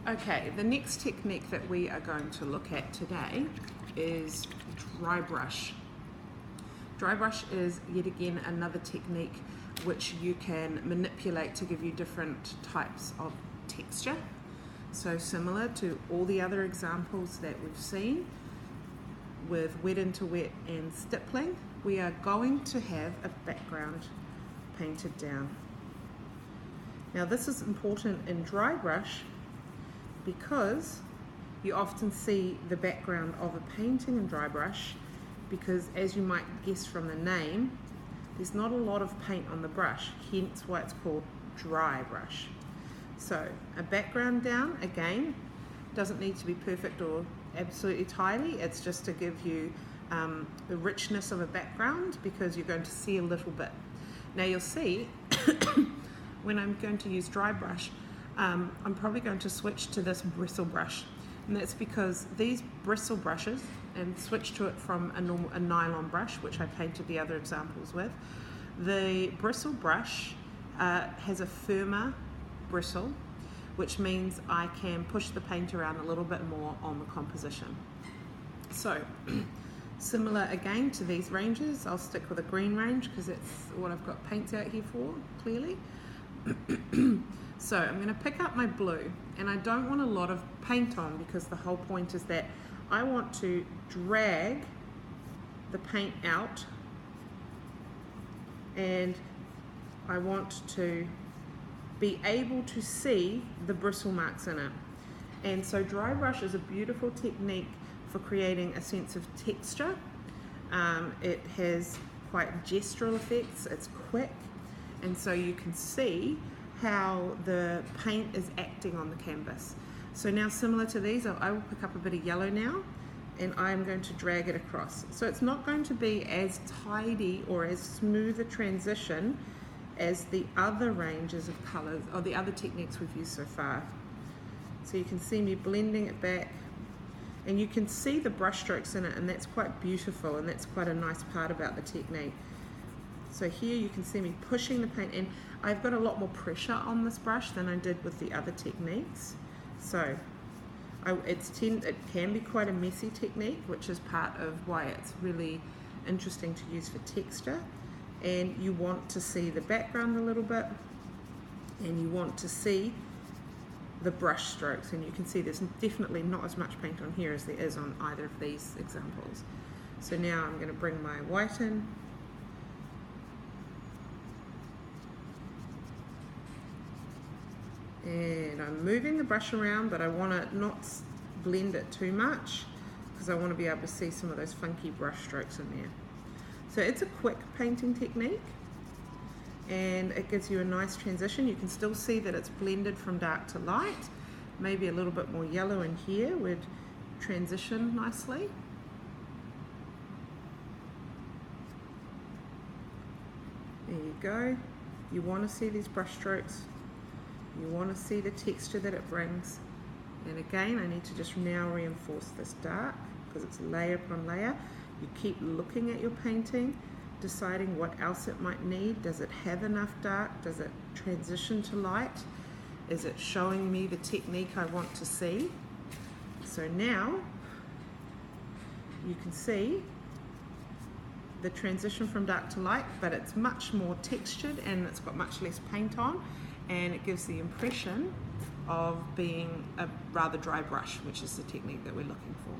Okay, the next technique that we are going to look at today is dry brush. Dry brush is yet again another technique which you can manipulate to give you different types of texture. So similar to all the other examples that we've seen with wet into wet and stippling, we are going to have a background painted down. Now this is important in dry brush because you often see the background of a painting in dry brush because, as you might guess from the name, there's not a lot of paint on the brush, hence why it's called dry brush. So a background down, again, doesn't need to be perfect or absolutely tidy, it's just to give you the richness of a background because you're going to see a little bit. Now you'll see when I'm going to use dry brush, I'm probably going to switch to this bristle brush, and that's because these bristle brushes, and switch to it from a nylon brush, which I painted the other examples with. The bristle brush has a firmer bristle, which means I can push the paint around a little bit more on the composition. So similar again to these ranges, I'll stick with a green range because that's what I've got paints out here for, clearly. So I'm going to pick up my blue, and I don't want a lot of paint on because the whole point is that I want to drag the paint out and I want to be able to see the bristle marks in it. And so dry brush is a beautiful technique for creating a sense of texture. It has quite gestural effects, it's quick, and so you can see how the paint is acting on the canvas. So now, similar to these, I will pick up a bit of yellow now and I'm going to drag it across. So it's not going to be as tidy or as smooth a transition as the other ranges of colours or the other techniques we've used so far. So you can see me blending it back, and you can see the brush strokes in it, and that's quite beautiful, and that's quite a nice part about the technique. So here you can see me pushing the paint in. I've got a lot more pressure on this brush than I did with the other techniques. So it can be quite a messy technique, which is part of why it's really interesting to use for texture. And you want to see the background a little bit, and you want to see the brush strokes, and you can see there's definitely not as much paint on here as there is on either of these examples. So now I'm going to bring my white in, and I'm moving the brush around, but I want to not blend it too much because I want to be able to see some of those funky brush strokes in there. So it's a quick painting technique, and it gives you a nice transition. You can still see that it's blended from dark to light. Maybe a little bit more yellow in here would transition nicely. There you go. You want to see these brush strokes. You want to see the texture that it brings. And again, I need to just now reinforce this dark because it's layer upon layer. You keep looking at your painting, deciding what else it might need. Does it have enough dark? Does it transition to light? Is it showing me the technique I want to see? So now you can see the transition from dark to light, but it's much more textured and it's got much less paint on, and it gives the impression of being a rather dry brush, which is the technique that we're looking for.